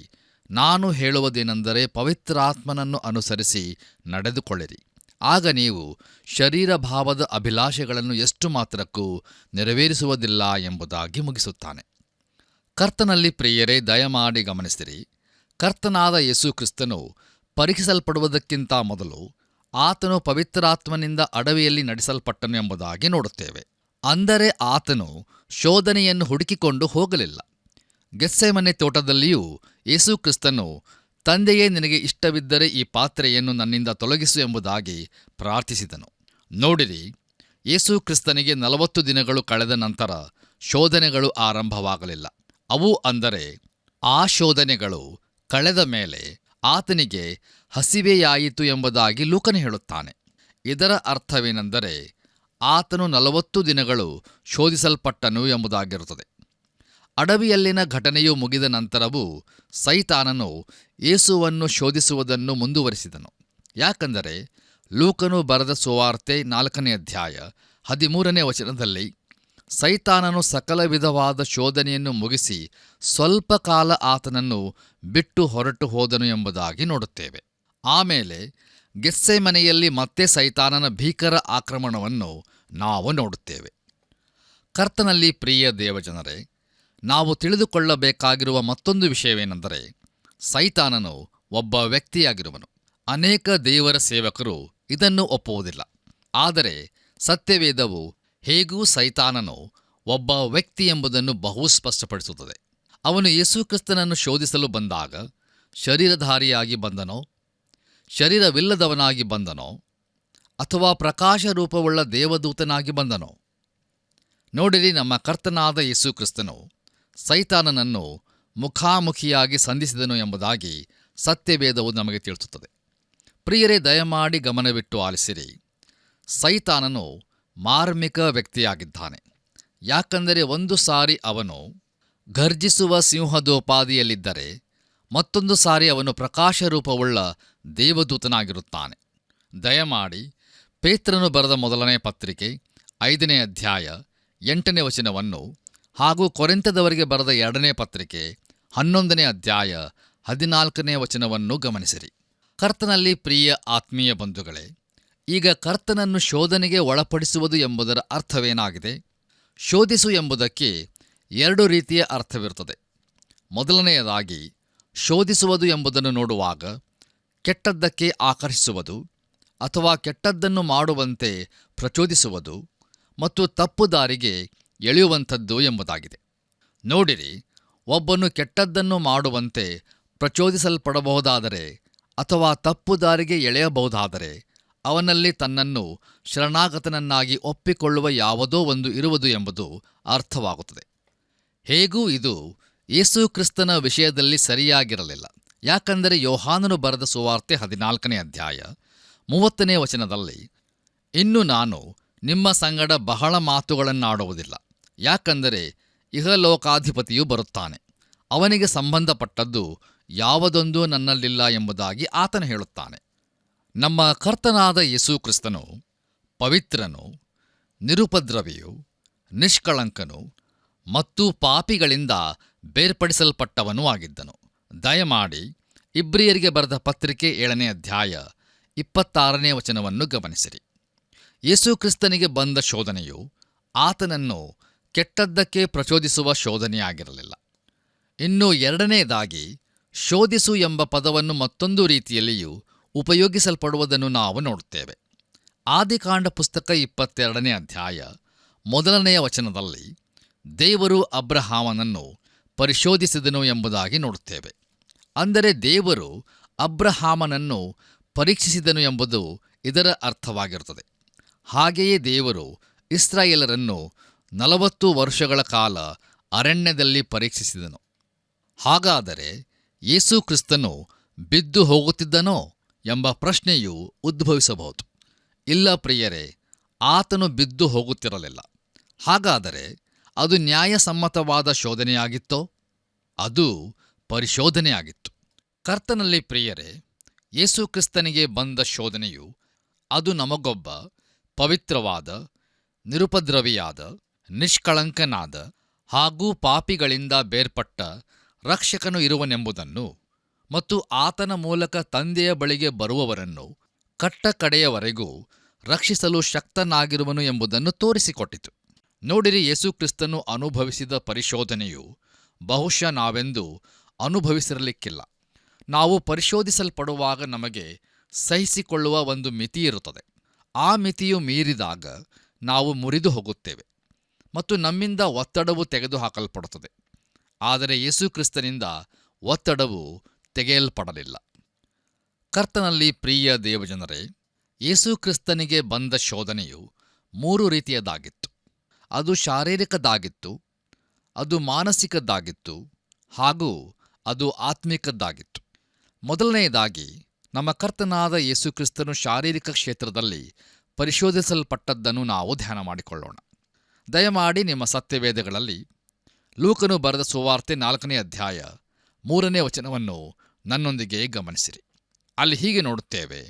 ನಾನು ಹೇಳುವುದೇನೆಂದರೆ ಪವಿತ್ರಾತ್ಮನನ್ನು ಅನುಸರಿಸಿ ನಡೆದುಕೊಳ್ಳಿರಿ, ಆಗ ನೀವು ಶರೀರ ಭಾವದ ಅಭಿಲಾಷೆಗಳನ್ನು ಎಷ್ಟು ಮಾತ್ರಕ್ಕೂ ನೆರವೇರಿಸುವುದಿಲ್ಲ ಎಂಬುದಾಗಿ ಮುಗಿಸುತ್ತಾನೆ. ಕರ್ತನಲ್ಲಿ ಪ್ರಿಯರೇ, ದಯಮಾಡಿ ಗಮನಿಸಿರಿ. ಕರ್ತನಾದ ಯೇಸು ಕ್ರಿಸ್ತನು ಪರೀಕ್ಷಿಸಲ್ಪಡುವುದಕ್ಕಿಂತ ಮೊದಲು ಆತನು ಪವಿತ್ರಾತ್ಮನಿಂದ ಅಡವಿಯಲ್ಲಿ ನಡೆಸಲ್ಪಟ್ಟನು ಎಂಬುದಾಗಿ ನೋಡುತ್ತೇವೆ. ಅಂದರೆ ಆತನು ಶೋಧನೆಯನ್ನು ಹುಡುಕಿಕೊಂಡು ಹೋಗಲಿಲ್ಲ. ಗೆತ್ಸೆಮನೆ ತೋಟದಲ್ಲಿಯೂ ಯೇಸು ಕ್ರಿಸ್ತನು, ತಂದೆಯೇ, ನಿನಗೆ ಇಷ್ಟವಿದ್ದರೆ ಈ ಪಾತ್ರೆಯನ್ನು ನನ್ನಿಂದ ತೊಲಗಿಸು ಎಂಬುದಾಗಿ ಪ್ರಾರ್ಥಿಸಿದನು. ನೋಡಿರಿ, ಯೇಸು ಕ್ರಿಸ್ತನಿಗೆ 40 ದಿನಗಳು ಕಳೆದ ನಂತರ ಶೋಧನೆಗಳು ಆರಂಭವಾಗಲಿಲ್ಲ. ಅವು ಅಂದರೆ ಆ ಶೋಧನೆಗಳು ಕಳೆದ ಮೇಲೆ ಆತನಿಗೆ ಹಸಿವೆಯಾಯಿತು ಎಂಬುದಾಗಿ ಲೂಕನು ಹೇಳುತ್ತಾನೆ. ಇದರ ಅರ್ಥವೇನೆಂದರೆ ಆತನು 40 ದಿನಗಳು ಶೋಧಿಸಲ್ಪಟ್ಟನು ಎಂಬುದಾಗಿರುತ್ತದೆ. ಅಡವಿಯಲ್ಲಿನ ಘಟನೆಯು ಮುಗಿದ ನಂತರವೂ ಸೈತಾನನು ಯೇಸುವನ್ನು ಶೋಧಿಸುವುದನ್ನು ಮುಂದುವರಿಸಿದನು. ಯಾಕಂದರೆ ಲೂಕನು ಬರೆದ ಸುವಾರ್ತೆ 4ನೇ ಅಧ್ಯಾಯ 13ನೇ ವಚನದಲ್ಲಿ ಸೈತಾನನು ಸಕಲ ವಿಧವಾದ ಶೋಧನೆಯನ್ನು ಮುಗಿಸಿ ಸ್ವಲ್ಪ ಕಾಲ ಆತನನ್ನು ಬಿಟ್ಟು ಹೊರಟು ಹೋದನು ಎಂಬುದಾಗಿ ನೋಡುತ್ತೇವೆ. ಆಮೇಲೆ ಗೆತ್ಸೆಮನೆಯಲ್ಲಿ ಮತ್ತೆ ಸೈತಾನನ ಭೀಕರ ಆಕ್ರಮಣವನ್ನು ನಾವು ನೋಡುತ್ತೇವೆ. ಕರ್ತನಲ್ಲಿ ಪ್ರಿಯ ದೇವಜನರೇ, ನಾವು ತಿಳಿದುಕೊಳ್ಳಬೇಕಾಗಿರುವ ಮತ್ತೊಂದು ವಿಷಯವೇನೆಂದರೆ ಸೈತಾನನು ಒಬ್ಬ ವ್ಯಕ್ತಿಯಾಗಿರುವನು. ಅನೇಕ ದೇವರ ಸೇವಕರು ಇದನ್ನು ಒಪ್ಪುವುದಿಲ್ಲ. ಆದರೆ ಸತ್ಯವೇದವು ಹೇಗೂ ಸೈತಾನನು ಒಬ್ಬ ವ್ಯಕ್ತಿ ಎಂಬುದನ್ನು ಬಹು ಸ್ಪಷ್ಟಪಡಿಸುತ್ತದೆ. ಅವನು ಯೇಸುಕ್ರಿಸ್ತನನ್ನು ಶೋಧಿಸಲು ಬಂದಾಗ ಶರೀರಧಾರಿಯಾಗಿ ಬಂದನೋ, ಶರೀರವಿಲ್ಲದವನಾಗಿ ಬಂದನೋ, ಅಥವಾ ಪ್ರಕಾಶ ರೂಪವುಳ್ಳ ದೇವದೂತನಾಗಿ ಬಂದನೋ? ನೋಡಿರಿ, ನಮ್ಮ ಕರ್ತನಾದ ಯೇಸುಕ್ರಿಸ್ತನು ಸೈತಾನನನ್ನು ಮುಖಾಮುಖಿಯಾಗಿ ಸಂಧಿಸಿದನು ಎಂಬುದಾಗಿ ಸತ್ಯವೇದವು ನಮಗೆ ತಿಳಿಸುತ್ತದೆ. ಪ್ರಿಯರೇ, ದಯಮಾಡಿ ಗಮನವಿಟ್ಟು ಆಲಿಸಿರಿ. ಸೈತಾನನು ಮಾರ್ಮಿಕ ವ್ಯಕ್ತಿಯಾಗಿದ್ದಾನೆ. ಯಾಕಂದರೆ ಒಂದು ಸಾರಿ ಅವನು ಘರ್ಜಿಸುವ ಸಿಂಹದೋಪಾದಿಯಲ್ಲಿದ್ದರೆ ಮತ್ತೊಂದು ಸಾರಿ ಅವನು ಪ್ರಕಾಶರೂಪವುಳ್ಳ ದೇವದೂತನಾಗಿರುತ್ತಾನೆ. ದಯಮಾಡಿ ಪೇತ್ರನು ಬರೆದ ಮೊದಲನೇ ಪತ್ರಿಕೆ 5ನೇ ಅಧ್ಯಾಯ 8ನೇ ವಚನವನ್ನು ಹಾಗೂ ಕೊರಿಂಥದವರಿಗೆ ಬರೆದ 2ನೇ ಪತ್ರಿಕೆ 11ನೇ ಅಧ್ಯಾಯ 14ನೇ ವಚನವನ್ನು ಗಮನಿಸಿರಿ. ಕರ್ತನಲ್ಲಿ ಪ್ರಿಯ ಆತ್ಮೀಯ ಬಂಧುಗಳೇ, ಈಗ ಕರ್ತನನ್ನು ಶೋಧನೆಗೆ ಒಳಪಡಿಸುವುದು ಎಂಬುದರ ಅರ್ಥವೇನಾಗಿದೆ? ಶೋಧಿಸು ಎಂಬುದಕ್ಕೆ 2 ರೀತಿಯ ಅರ್ಥವಿರುತ್ತದೆ. ಮೊದಲನೆಯದಾಗಿ, ಶೋಧಿಸುವುದು ಎಂಬುದನ್ನು ನೋಡುವಾಗ ಕೆಟ್ಟದ್ದಕ್ಕೆ ಆಕರ್ಷಿಸುವುದು ಅಥವಾ ಕೆಟ್ಟದ್ದನ್ನು ಮಾಡುವಂತೆ ಪ್ರಚೋದಿಸುವುದು ಮತ್ತು ತಪ್ಪು ದಾರಿಗೆ ಎಳೆಯುವಂಥದ್ದು ಎಂಬುದಾಗಿದೆ. ನೋಡಿರಿ, ಒಬ್ಬನು ಕೆಟ್ಟದ್ದನ್ನು ಮಾಡುವಂತೆ ಪ್ರಚೋದಿಸಲ್ಪಡಬಹುದಾದರೆ ಅಥವಾ ತಪ್ಪು ದಾರಿಗೆ ಎಳೆಯಬಹುದಾದರೆ ಅವನಲ್ಲಿ ತನ್ನನ್ನು ಶರಣಾಗತನನ್ನಾಗಿ ಒಪ್ಪಿಕೊಳ್ಳುವ ಯಾವುದೋ ಒಂದು ಇರುವುದು ಎಂಬುದು ಅರ್ಥವಾಗುತ್ತದೆ. ಹೇಗೂ ಇದು ಯೇಸು ಕ್ರಿಸ್ತನ ವಿಷಯದಲ್ಲಿ ಸರಿಯಾಗಿರಲಿಲ್ಲ. ಯಾಕಂದರೆ ಯೋಹಾನನು ಬರೆದ ಸುವಾರ್ತೆ 14ನೇ ಅಧ್ಯಾಯ 30ನೇ ವಚನದಲ್ಲಿ, ಇನ್ನು ನಾನು ನಿಮ್ಮ ಸಂಗಡ ಬಹಳ ಮಾತುಗಳನ್ನಾಡುವುದಿಲ್ಲ, ಯಾಕಂದರೆ ಇಹಲೋಕಾಧಿಪತಿಯು ಬರುತ್ತಾನೆ, ಅವನಿಗೆ ಸಂಬಂಧಪಟ್ಟದ್ದು ಯಾವುದೊಂದು ನನ್ನಲ್ಲಿಲ್ಲ ಎಂಬುದಾಗಿ ಆತನು ಹೇಳುತ್ತಾನೆ. ನಮ್ಮ ಕರ್ತನಾದ ಯೇಸು ಕ್ರಿಸ್ತನು ಪವಿತ್ರನು, ನಿರುಪದ್ರವಿಯು, ನಿಷ್ಕಳಂಕನು ಮತ್ತು ಪಾಪಿಗಳಿಂದ ಬೇರ್ಪಡಿಸಲ್ಪಟ್ಟವನೂ ಆಗಿದ್ದನು. ದಯಮಾಡಿ ಇಬ್ರಿಯರಿಗೆ ಬರೆದ ಪತ್ರಿಕೆ 7ನೇ ಅಧ್ಯಾಯ 26ನೇ ವಚನವನ್ನು ಗಮನಿಸಿರಿ. ಯೇಸು ಕ್ರಿಸ್ತನಿಗೆ ಬಂದ ಶೋಧನೆಯು ಆತನನ್ನು ಕೆಟ್ಟದ್ದಕ್ಕೆ ಪ್ರಚೋದಿಸುವ ಶೋಧನೆಯಾಗಿರಲಿಲ್ಲ. ಇನ್ನು 2ನೇದಾಗಿ, ಶೋಧಿಸು ಎಂಬ ಪದವನ್ನು ಮತ್ತೊಂದು ರೀತಿಯಲ್ಲಿಯೂ ಉಪಯೋಗಿಸಲ್ಪಡುವುದನ್ನು ನಾವು ನೋಡುತ್ತೇವೆ. ಆದಿಕಾಂಡ ಪುಸ್ತಕ 22ನೇ ಅಧ್ಯಾಯ 1ನೇ ವಚನದಲ್ಲಿ ದೇವರು ಅಬ್ರಹಾಮನನ್ನು ಪರಿಶೋಧಿಸಿದನು ಎಂಬುದಾಗಿ ನೋಡುತ್ತೇವೆ. ಅಂದರೆ ದೇವರು ಅಬ್ರಹಾಮನನ್ನು ಪರೀಕ್ಷಿಸಿದನು ಎಂಬುದು ಇದರ ಅರ್ಥವಾಗಿರುತ್ತದೆ. ಹಾಗೆಯೇ ದೇವರು ಇಸ್ರಾಯೇಲರನ್ನು 40 ವರ್ಷಗಳ ಕಾಲ ಅರಣ್ಯದಲ್ಲಿ ಪರೀಕ್ಷಿಸಿದನು. ಹಾಗಾದರೆ ಯೇಸು ಕ್ರಿಸ್ತನು ಬಿದ್ದು ಹೋಗುತ್ತಿದ್ದನೋ ಎಂಬ ಪ್ರಶ್ನೆಯು ಉದ್ಭವಿಸಬಹುದು. ಇಲ್ಲ ಪ್ರಿಯರೇ, ಆತನು ಬಿದ್ದು ಹೋಗುತ್ತಿರಲಿಲ್ಲ. ಹಾಗಾದರೆ ಅದು ನ್ಯಾಯಸಮ್ಮತವಾದ ಶೋಧನೆಯಾಗಿತ್ತೋ? ಅದು ಪರಿಶೋಧನೆಯಾಗಿತ್ತು. ಕರ್ತನಲ್ಲಿ ಪ್ರಿಯರೇ, ಯೇಸು ಕ್ರಿಸ್ತನಿಗೆ ಬಂದ ಶೋಧನೆಯು ಅದು ನಮಗೊಬ್ಬ ಪವಿತ್ರವಾದ, ನಿರುಪದ್ರವಿಯಾದ, ನಿಷ್ಕಳಂಕನಾದ ಹಾಗೂ ಪಾಪಿಗಳಿಂದ ಬೇರ್ಪಟ್ಟ ರಕ್ಷಕನು ಇರುವನೆಂಬುದನ್ನು ಮತ್ತು ಆತನ ಮೂಲಕ ತಂದೆಯ ಬಳಿಗೆ ಬರುವವರನ್ನು ಕಟ್ಟ ಕಡೆಯವರೆಗೂ ರಕ್ಷಿಸಲು ಶಕ್ತನಾಗಿರುವನು ಎಂಬುದನ್ನು ತೋರಿಸಿಕೊಟ್ಟಿತು. ನೋಡಿರಿ, ಯೇಸು ಕ್ರಿಸ್ತನು ಅನುಭವಿಸಿದ ಪರಿಶೋಧನೆಯು ಬಹುಶಃ ನಾವೆಂದೂ ಅನುಭವಿಸಿರಲಿಕ್ಕಿಲ್ಲ. ನಾವು ಪರಿಶೋಧಿಸಲ್ಪಡುವಾಗ ನಮಗೆ ಸಹಿಸಿಕೊಳ್ಳುವ ಒಂದು ಮಿತಿ ಇರುತ್ತದೆ. ಆ ಮಿತಿಯು ಮೀರಿದಾಗ ನಾವು ಮುರಿದು ಹೋಗುತ್ತೇವೆ ಮತ್ತು ನಮ್ಮಿಂದ ಒತ್ತಡವು ತೆಗೆದುಹಾಕಲ್ಪಡುತ್ತದೆ. ಆದರೆ ಯೇಸು ಕ್ರಿಸ್ತನಿಂದ ಒತ್ತಡವು ತೆಗೆಯಲ್ಪಡಲಿಲ್ಲ. ಕರ್ತನಲ್ಲಿ ಪ್ರಿಯ ದೇವಜನರೇ, ಯೇಸು ಕ್ರಿಸ್ತನಿಗೆ ಬಂದ ಶೋಧನೆಯು 3 ರೀತಿಯದಾಗಿತ್ತು. ಅದು ಶಾರೀರಿಕದ್ದಾಗಿತ್ತು, ಅದು ಮಾನಸಿಕದ್ದಾಗಿತ್ತು ಹಾಗೂ ಅದು ಆತ್ಮಿಕದ್ದಾಗಿತ್ತು. ಮೊದಲನೆಯದಾಗಿ, ನಮ್ಮ ಕರ್ತನಾದ ಯೇಸು ಕ್ರಿಸ್ತನು ಶಾರೀರಿಕ ಕ್ಷೇತ್ರದಲ್ಲಿ ಪರಿಶೋಧಿಸಲ್ಪಟ್ಟದ್ದನ್ನು ನಾವು ಧ್ಯಾನ ಮಾಡಿಕೊಳ್ಳೋಣ. ದಯಮಾಡಿ ನಿಮ್ಮ ಸತ್ಯವೇದಗಳಲ್ಲಿ ಲೂಕನು ಬರೆದ ಸುವಾರ್ತೆ 4ನೇ ಅಧ್ಯಾಯ 3ನೇ ವಚನವನ್ನು ನನ್ನೊಂದಿಗೆ ಗಮನಿಸಿರಿ. ಅಲ್ಲಿ ಹೀಗೆ ನೋಡುತ್ತೇವೆ,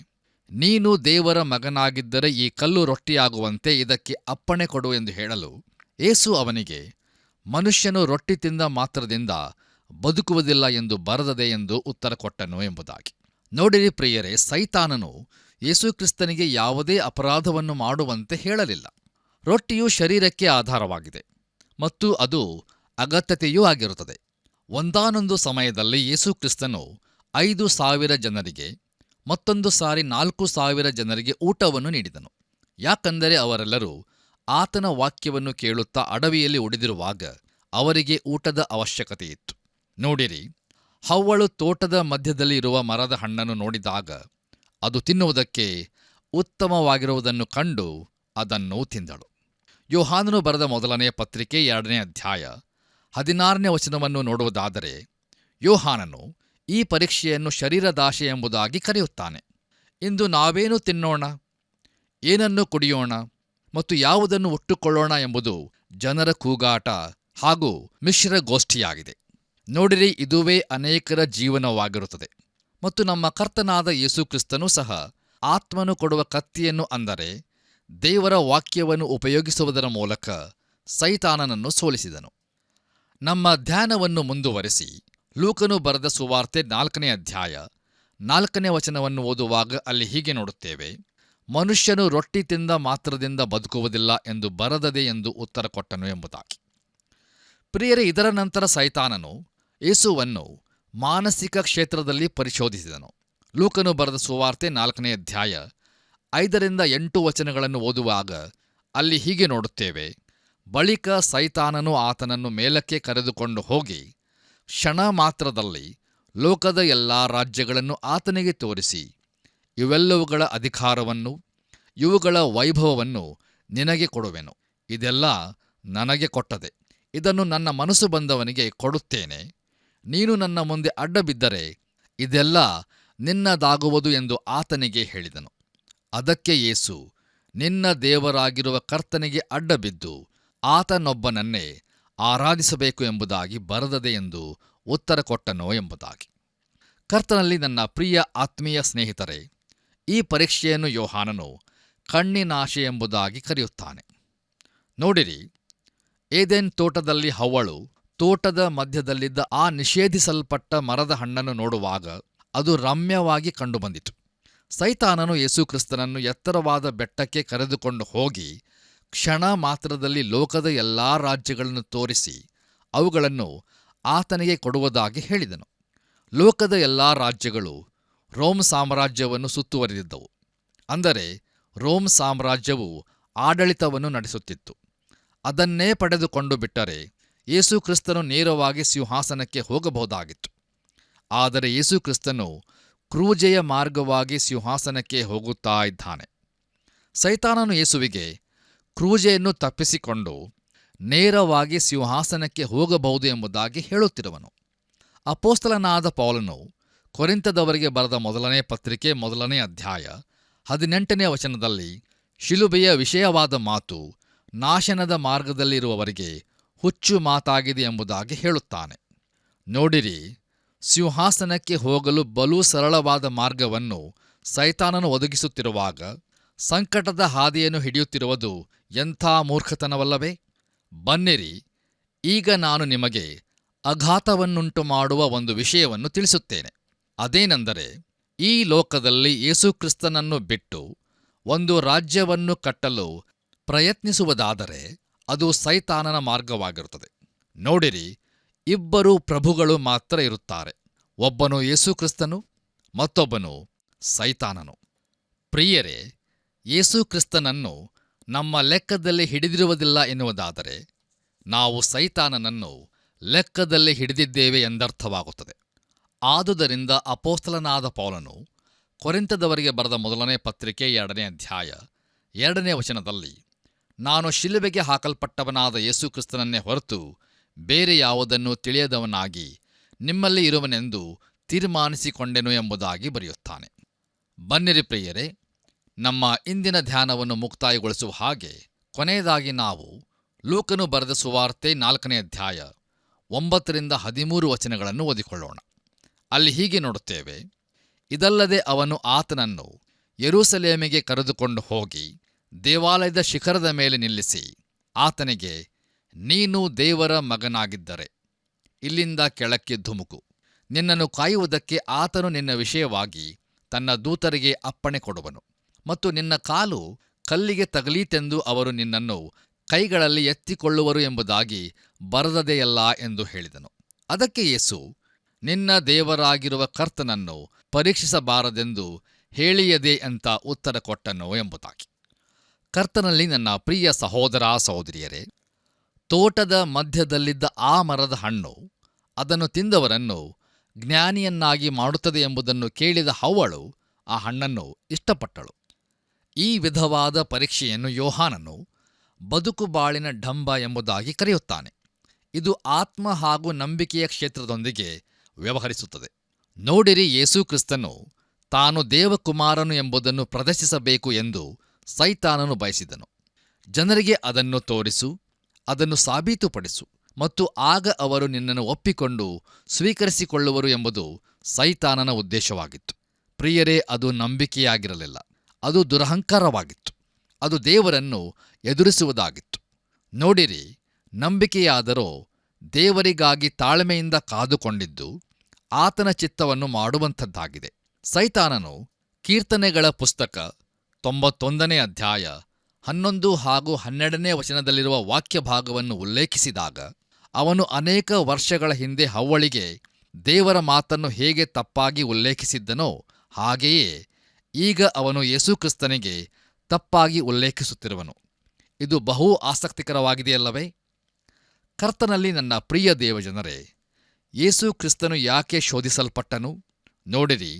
ನೀನು ದೇವರ ಮಗನಾಗಿದ್ದರೆ ಈ ಕಲ್ಲು ರೊಟ್ಟಿಯಾಗುವಂತೆ ಇದಕ್ಕೆ ಅಪ್ಪಣೆ ಕೊಡು ಎಂದು ಹೇಳಲು ಯೇಸು ಅವನಿಗೆ, ಮನುಷ್ಯನು ರೊಟ್ಟಿ ತಿಂದ ಮಾತ್ರದಿಂದ ಬದುಕುವುದಿಲ್ಲ ಎಂದು ಬರೆದದೆ ಎಂದು ಉತ್ತರ ಕೊಟ್ಟನು ಎಂಬುದಾಗಿ. ನೋಡಿರಿ ಪ್ರಿಯರೇ, ಸೈತಾನನು ಯೇಸು ಕ್ರಿಸ್ತನಿಗೆ ಯಾವುದೇ ಅಪರಾಧವನ್ನು ಮಾಡುವಂತೆ ಹೇಳಲಿಲ್ಲ. ರೊಟ್ಟಿಯು ಶರೀರಕ್ಕೆ ಆಧಾರವಾಗಿದೆ ಮತ್ತು ಅದು ಅಗತ್ಯತೆಯೂ ಆಗಿರುತ್ತದೆ. ಒಂದಾನೊಂದು ಸಮಯದಲ್ಲಿ ಯೇಸು ಕ್ರಿಸ್ತನು 5,000 ಜನರಿಗೆ ಮತ್ತೊಂದು ಸಾರಿ 4,000 ಜನರಿಗೆ ಊಟವನ್ನು ನೀಡಿದನು. ಯಾಕಂದರೆ ಅವರೆಲ್ಲರೂ ಆತನ ವಾಕ್ಯವನ್ನು ಕೇಳುತ್ತಾ ಅಡವಿಯಲ್ಲಿ ಉಳಿದಿರುವಾಗ ಅವರಿಗೆ ಊಟದ ಅವಶ್ಯಕತೆಯಿತ್ತು. ನೋಡಿರಿ, ಹವ್ವಳು ತೋಟದ ಮಧ್ಯದಲ್ಲಿ ಇರುವ ಮರದ ಹಣ್ಣನ್ನು ನೋಡಿದಾಗ ಅದು ತಿನ್ನುವುದಕ್ಕೆ ಉತ್ತಮವಾಗಿರುವುದನ್ನು ಕಂಡು ಅದನ್ನು ತಿಂದಳು. ಯೋಹಾನನು ಬರೆದ ಮೊದಲನೆಯ ಪತ್ರಿಕೆ 2ನೇ ಅಧ್ಯಾಯ 16ನೇ ವಚನವನ್ನು ನೋಡುವುದಾದರೆ, ಯೋಹಾನನು ಈ ಪರೀಕ್ಷೆಯನ್ನು ಶರೀರದಾಶೆ ಎಂಬುದಾಗಿ ಕರೆಯುತ್ತಾನೆ. ಇಂದು ನಾವೇನು ತಿನ್ನೋಣ, ಏನನ್ನು ಕುಡಿಯೋಣ ಮತ್ತು ಯಾವುದನ್ನು ಉಟ್ಟುಕೊಳ್ಳೋಣ ಎಂಬುದು ಜನರ ಕೂಗಾಟ ಹಾಗೂ ಮಿಶ್ರಗೋಷ್ಠಿಯಾಗಿದೆ. ನೋಡಿರಿ, ಇದುವೇ ಅನೇಕರ ಜೀವನವಾಗಿರುತ್ತದೆ. ಮತ್ತು ನಮ್ಮ ಕರ್ತನಾದ ಯೇಸು ಕ್ರಿಸ್ತನೂ ಸಹ ಆತ್ಮನು ಕೊಡುವ ಕತ್ತಿಯನ್ನು, ಅಂದರೆ ದೇವರ ವಾಕ್ಯವನ್ನು ಉಪಯೋಗಿಸುವುದರ ಮೂಲಕ ಸೈತಾನನನ್ನು ಸೋಲಿಸಿದನು. ನಮ್ಮ ಧ್ಯಾನವನ್ನು ಮುಂದುವರೆಸಿ ಲೂಕನು ಬರೆದ ಸುವಾರ್ತೆ 4ನೇ ಅಧ್ಯಾಯ 4ನೇ ವಚನವನ್ನು ಓದುವಾಗ ಅಲ್ಲಿ ಹೀಗೆ ನೋಡುತ್ತೇವೆ, ಮನುಷ್ಯನು ರೊಟ್ಟಿ ತಿಂದ ಮಾತ್ರದಿಂದ ಬದುಕುವುದಿಲ್ಲ ಎಂದು ಬರೆದದೆ ಎಂದು ಉತ್ತರ ಕೊಟ್ಟನು ಎಂಬುದಾಗಿ. ಪ್ರಿಯರೇ, ಇದರ ನಂತರ ಸೈತಾನನು ಯೇಸುವನ್ನು ಮಾನಸಿಕ ಕ್ಷೇತ್ರದಲ್ಲಿ ಪರಿಶೋಧಿಸಿದನು. ಲೂಕನು ಬರೆದ ಸುವಾರ್ತೆ 4ನೇ ಅಧ್ಯಾಯ 5ರಿಂದ 8 ವಚನಗಳನ್ನು ಓದುವಾಗ ಅಲ್ಲಿ ಹೀಗೆ ನೋಡುತ್ತೇವೆ, ಬಳಿಕ ಸೈತಾನನು ಆತನನ್ನು ಮೇಲಕ್ಕೆ ಕರೆದುಕೊಂಡು ಹೋಗಿ ಕ್ಷಣ ಮಾತ್ರದಲ್ಲಿ ಲೋಕದ ಎಲ್ಲಾ ರಾಜ್ಯಗಳನ್ನು ಆತನಿಗೆ ತೋರಿಸಿ, ಇವೆಲ್ಲವುಗಳ ಅಧಿಕಾರವನ್ನು ಇವುಗಳ ವೈಭವವನ್ನು ನಿನಗೆ ಕೊಡುವೆನು. ಇದೆಲ್ಲ ನನಗೆ ಕೊಟ್ಟದೆ. ಇದನ್ನು ನನ್ನ ಮನಸ್ಸು ಬಂದವನಿಗೆ ಕೊಡುತ್ತೇನೆ. ನೀನು ನನ್ನ ಮುಂದೆ ಅಡ್ಡಬಿದ್ದರೆ ಇದೆಲ್ಲ ನಿನ್ನದಾಗುವುದು ಎಂದು ಆತನಿಗೆ ಹೇಳಿದನು. ಅದಕ್ಕೆ ಯೇಸು, ನಿನ್ನ ದೇವರಾಗಿರುವ ಕರ್ತನಿಗೆ ಅಡ್ಡಬಿದ್ದು ಆತನೊಬ್ಬನನ್ನೇ ಆರಾಧಿಸಬೇಕು ಎಂಬುದಾಗಿ ಬರೆದದೆ ಎಂದು ಉತ್ತರ ಕೊಟ್ಟನೋ ಎಂಬುದಾಗಿ. ಕರ್ತನಲ್ಲಿ ನನ್ನ ಪ್ರಿಯ ಆತ್ಮೀಯ ಸ್ನೇಹಿತರೆ, ಈ ಪರೀಕ್ಷೆಯನ್ನು ಯೋಹಾನನು ಕಣ್ಣಿನಾಶೆ ಎಂಬುದಾಗಿ ಕರೆಯುತ್ತಾನೆ. ನೋಡಿರಿ, ಏದೆನ್ ತೋಟದಲ್ಲಿ ಹವ್ವಳು ತೋಟದ ಮಧ್ಯದಲ್ಲಿದ್ದ ಆ ನಿಷೇಧಿಸಲ್ಪಟ್ಟ ಮರದ ಹಣ್ಣನ್ನು ನೋಡುವಾಗ ಅದು ರಮ್ಯವಾಗಿ ಕಂಡುಬಂದಿತು. ಸೈತಾನನು ಯೇಸು ಕ್ರಿಸ್ತನನ್ನು ಎತ್ತರವಾದ ಬೆಟ್ಟಕ್ಕೆ ಕರೆದುಕೊಂಡು ಹೋಗಿ ಕ್ಷಣ ಮಾತ್ರದಲ್ಲಿ ಲೋಕದ ಎಲ್ಲಾ ರಾಜ್ಯಗಳನ್ನು ತೋರಿಸಿ ಅವುಗಳನ್ನು ಆತನಿಗೆ ಕೊಡುವುದಾಗಿ ಹೇಳಿದನು. ಲೋಕದ ಎಲ್ಲಾ ರಾಜ್ಯಗಳು ರೋಮ್ ಸಾಮ್ರಾಜ್ಯವನ್ನು ಸುತ್ತುವರಿದಿದ್ದವು. ಅಂದರೆ ರೋಮ್ ಸಾಮ್ರಾಜ್ಯವು ಆಡಳಿತವನ್ನು ನಡೆಸುತ್ತಿತ್ತು. ಅದನ್ನೇ ಪಡೆದುಕೊಂಡು ಬಿಟ್ಟರೆ ಯೇಸು ಕ್ರಿಸ್ತನು ನೇರವಾಗಿ ಸಿಂಹಾಸನಕ್ಕೆ ಹೋಗಬಹುದಾಗಿತ್ತು. ಆದರೆ ಯೇಸು ಕ್ರಿಸ್ತನು ಕ್ರೂಜೆಯ ಮಾರ್ಗವಾಗಿ ಸಿಂಹಾಸನಕ್ಕೆ ಹೋಗುತ್ತಾ ಇದ್ದಾನೆ. ಸೈತಾನನು ಯೇಸುವಿಗೆ ಕ್ರೂಜೆಯನ್ನು ತಪ್ಪಿಸಿಕೊಂಡು ನೇರವಾಗಿ ಸಿಂಹಾಸನಕ್ಕೆ ಹೋಗಬಹುದು ಎಂಬುದಾಗಿ ಹೇಳುತ್ತಿರುವನು. ಅಪೋಸ್ತಲನಾದ ಪೌಲನು ಕೊರಿಂಥದವರಿಗೆ ಬರೆದ ಮೊದಲನೇ ಪತ್ರಿಕೆ 1ನೇ ಅಧ್ಯಾಯ 18ನೇ ವಚನದಲ್ಲಿ ಶಿಲುಬೆಯ ವಿಷಯವಾದ ಮಾತು ನಾಶನದ ಮಾರ್ಗದಲ್ಲಿರುವವರಿಗೆ ಹುಚ್ಚು ಮಾತಾಗಿದೆ ಎಂಬುದಾಗಿ ಹೇಳುತ್ತಾನೆ. ನೋಡಿರಿ, ಸಿಂಹಾಸನಕ್ಕೆ ಹೋಗಲು ಬಲು ಸರಳವಾದ ಮಾರ್ಗವನ್ನು ಸೈತಾನನು ಒದಗಿಸುತ್ತಿರುವಾಗ ಸಂಕಟದ ಹಾದಿಯನ್ನು ಹಿಡಿಯುತ್ತಿರುವುದು ಎಂಥ ಮೂರ್ಖತನವಲ್ಲವೇ? ಬನ್ನಿರಿ, ಈಗ ನಾನು ನಿಮಗೆ ಆಘಾತವನ್ನುಂಟು ಮಾಡುವ ಒಂದು ವಿಷಯವನ್ನು ತಿಳಿಸುತ್ತೇನೆ. ಅದೇನೆಂದರೆ, ಈ ಲೋಕದಲ್ಲಿ ಯೇಸುಕ್ರಿಸ್ತನನ್ನು ಬಿಟ್ಟು ಒಂದು ರಾಜ್ಯವನ್ನು ಕಟ್ಟಲು ಪ್ರಯತ್ನಿಸುವುದಾದರೆ ಅದು ಸೈತಾನನ ಮಾರ್ಗವಾಗಿರುತ್ತದೆ. ನೋಡಿರಿ, ಇಬ್ಬರು ಪ್ರಭುಗಳು ಮಾತ್ರ ಇರುತ್ತಾರೆ, ಒಬ್ಬನು ಯೇಸುಕ್ರಿಸ್ತನು, ಮತ್ತೊಬ್ಬನು ಸೈತಾನನು. ಪ್ರಿಯರೇ, ಯೇಸುಕ್ರಿಸ್ತನನ್ನು ನಮ್ಮ ಲೆಕ್ಕದಲ್ಲಿ ಹಿಡಿದಿರುವುದಿಲ್ಲ ಎನ್ನುವುದಾದರೆ ನಾವು ಸೈತಾನನನ್ನು ಲೆಕ್ಕದಲ್ಲಿ ಹಿಡಿದಿದ್ದೇವೆ ಎಂದರ್ಥವಾಗುತ್ತದೆ. ಆದುದರಿಂದ ಅಪೊಸ್ತಲನಾದ ಪೌಲನು ಕೊರಿಂಥದವರಿಗೆ ಬರೆದ ಮೊದಲನೇ ಪತ್ರಿಕೆ 2ನೇ ಅಧ್ಯಾಯ 2ನೇ ವಚನದಲ್ಲಿ, ನಾನು ಶಿಲುಬೆಗೆ ಹಾಕಲ್ಪಟ್ಟವನಾದ ಯೇಸುಕ್ರಿಸ್ತನನ್ನೇ ಹೊರತು ಬೇರೆ ಯಾವುದನ್ನು ತಿಳಿಯದವನಾಗಿ ನಿಮ್ಮಲ್ಲಿ ಇರುವನೆಂದು ತೀರ್ಮಾನಿಸಿಕೊಂಡೆನು ಎಂಬುದಾಗಿ ಬರೆಯುತ್ತಾನೆ. ಬನ್ನಿರಿ ಪ್ರಿಯರೇ, ನಮ್ಮ ಇಂದಿನ ಧ್ಯಾನವನ್ನು ಮುಕ್ತಾಯಗೊಳಿಸುವ ಹಾಗೆ ಕೊನೆಯದಾಗಿ ನಾವು ಲೂಕನು ಬರೆದ ಸುವಾರ್ತೆ 4ನೇ ಅಧ್ಯಾಯ 9ರಿಂದ 13 ವಚನಗಳನ್ನು ಓದಿಕೊಳ್ಳೋಣ. ಅಲ್ಲಿ ಹೀಗೆ ನೋಡುತ್ತೇವೆ, ಇದಲ್ಲದೆ ಅವನು ಆತನನ್ನು ಯೆರೂಸಲೇಮಿಗೆ ಕರೆದುಕೊಂಡು ಹೋಗಿ ದೇವಾಲಯದ ಶಿಖರದ ಮೇಲೆ ನಿಲ್ಲಿಸಿ ಆತನಿಗೆ, ನೀನು ದೇವರ ಮಗನಾಗಿದ್ದರೆ ಇಲ್ಲಿಂದ ಕೆಳಕ್ಕೆ ಧುಮುಕು, ನಿನ್ನನ್ನು ಕಾಯುವುದಕ್ಕೆ ಆತನು ನಿನ್ನ ವಿಷಯವಾಗಿ ತನ್ನ ದೂತರಿಗೆ ಅಪ್ಪಣೆ ಕೊಡುವನು, ಮತ್ತು ನಿನ್ನ ಕಾಲು ಕಲ್ಲಿಗೆ ತಗಲೀತೆಂದು ಅವರು ನಿನ್ನನ್ನು ಕೈಗಳಲ್ಲಿ ಎತ್ತಿಕೊಳ್ಳುವರು ಎಂಬುದಾಗಿ ಬರೆದದೆಯಲ್ಲ ಎಂದು ಹೇಳಿದನು. ಅದಕ್ಕೆ ಯೇಸು, ನಿನ್ನ ದೇವರಾಗಿರುವ ಕರ್ತನನ್ನು ಪರೀಕ್ಷಿಸಬಾರದೆಂದು ಹೇಳಿಯದೆ ಅಂತ ಉತ್ತರ ಕೊಟ್ಟನು ಎಂಬುದಾಗಿ. ಕರ್ತನಲ್ಲಿ ನನ್ನ ಪ್ರಿಯ ಸಹೋದರ ಸಹೋದರಿಯರೇ, ತೋಟದ ಮಧ್ಯದಲ್ಲಿದ್ದ ಆ ಮರದ ಹಣ್ಣು ಅದನ್ನು ತಿಂದವರನ್ನು ಜ್ಞಾನಿಯನ್ನಾಗಿ ಮಾಡುತ್ತದೆ ಎಂಬುದನ್ನು ಕೇಳಿದ ಹವ್ವಳು ಆ ಹಣ್ಣನ್ನು ಇಷ್ಟಪಟ್ಟಳು. ಈ ವಿಧವಾದ ಪರೀಕ್ಷೆಯನ್ನು ಯೋಹಾನನು ಬದುಕುಬಾಳಿನ ಢಂಬ ಎಂಬುದಾಗಿ ಕರೆಯುತ್ತಾನೆ. ಇದು ಆತ್ಮ ಹಾಗೂ ನಂಬಿಕೆಯ ಕ್ಷೇತ್ರದೊಂದಿಗೆ ವ್ಯವಹರಿಸುತ್ತದೆ. ನೋಡಿರಿ, ಯೇಸುಕ್ರಿಸ್ತನು ತಾನು ದೇವಕುಮಾರನು ಎಂಬುದನ್ನು ಪ್ರದರ್ಶಿಸಬೇಕು ಎಂದು ಸೈತಾನನು ಬಯಸಿದನು. ಜನರಿಗೆ ಅದನ್ನು ತೋರಿಸು, ಅದನ್ನು ಸಾಬೀತುಪಡಿಸು, ಮತ್ತು ಆಗ ಅವರು ನಿನ್ನನ್ನು ಒಪ್ಪಿಕೊಂಡು ಸ್ವೀಕರಿಸಿಕೊಳ್ಳುವರು ಎಂಬುದು ಸೈತಾನನ ಉದ್ದೇಶವಾಗಿತ್ತು. ಪ್ರಿಯರೇ, ಅದು ನಂಬಿಕೆಯಾಗಿರಲಿಲ್ಲ, ಅದು ದುರಹಂಕಾರವಾಗಿತ್ತು, ಅದು ದೇವರನ್ನು ಎದುರಿಸುವುದಾಗಿತ್ತು. ನೋಡಿರಿ, ನಂಬಿಕೆಯಾದರೋ ದೇವರಿಗಾಗಿ ತಾಳ್ಮೆಯಿಂದ ಕಾದುಕೊಂಡಿದ್ದು ಆತನ ಚಿತ್ತವನ್ನು ಮಾಡುವಂಥದ್ದಾಗಿದೆ. ಸೈತಾನನು ಕೀರ್ತನೆಗಳ ಪುಸ್ತಕ 91ನೇ ಅಧ್ಯಾಯ 11 ಹಾಗೂ 12ನೇ ವಚನದಲ್ಲಿರುವ ವಾಕ್ಯ ಭಾಗವನ್ನು ಉಲ್ಲೇಖಿಸಿದಾಗ ಅವನು ಅನೇಕ ವರ್ಷಗಳ ಹಿಂದೆ ಹವ್ವಳಿಗೆ ದೇವರ ಮಾತನ್ನು ಹೇಗೆ ತಪ್ಪಾಗಿ ಉಲ್ಲೇಖಿಸಿದ್ದನೋ ಹಾಗೆಯೇ ಈಗ ಅವನು ಯೇಸುಕ್ರಿಸ್ತನಿಗೆ ತಪ್ಪಾಗಿ ಉಲ್ಲೇಖಿಸುತ್ತಿರುವನು. ಇದು ಬಹು ಆಸಕ್ತಿಕರವಾಗಿದೆಯಲ್ಲವೇ? ಕರ್ತನಲ್ಲಿ ನನ್ನ ಪ್ರಿಯ ದೇವಜನರೇ, ಯೇಸುಕ್ರಿಸ್ತನು ಯಾಕೆ ಶೋಧಿಸಲ್ಪಟ್ಟನು? ನೋಡಿರಿ,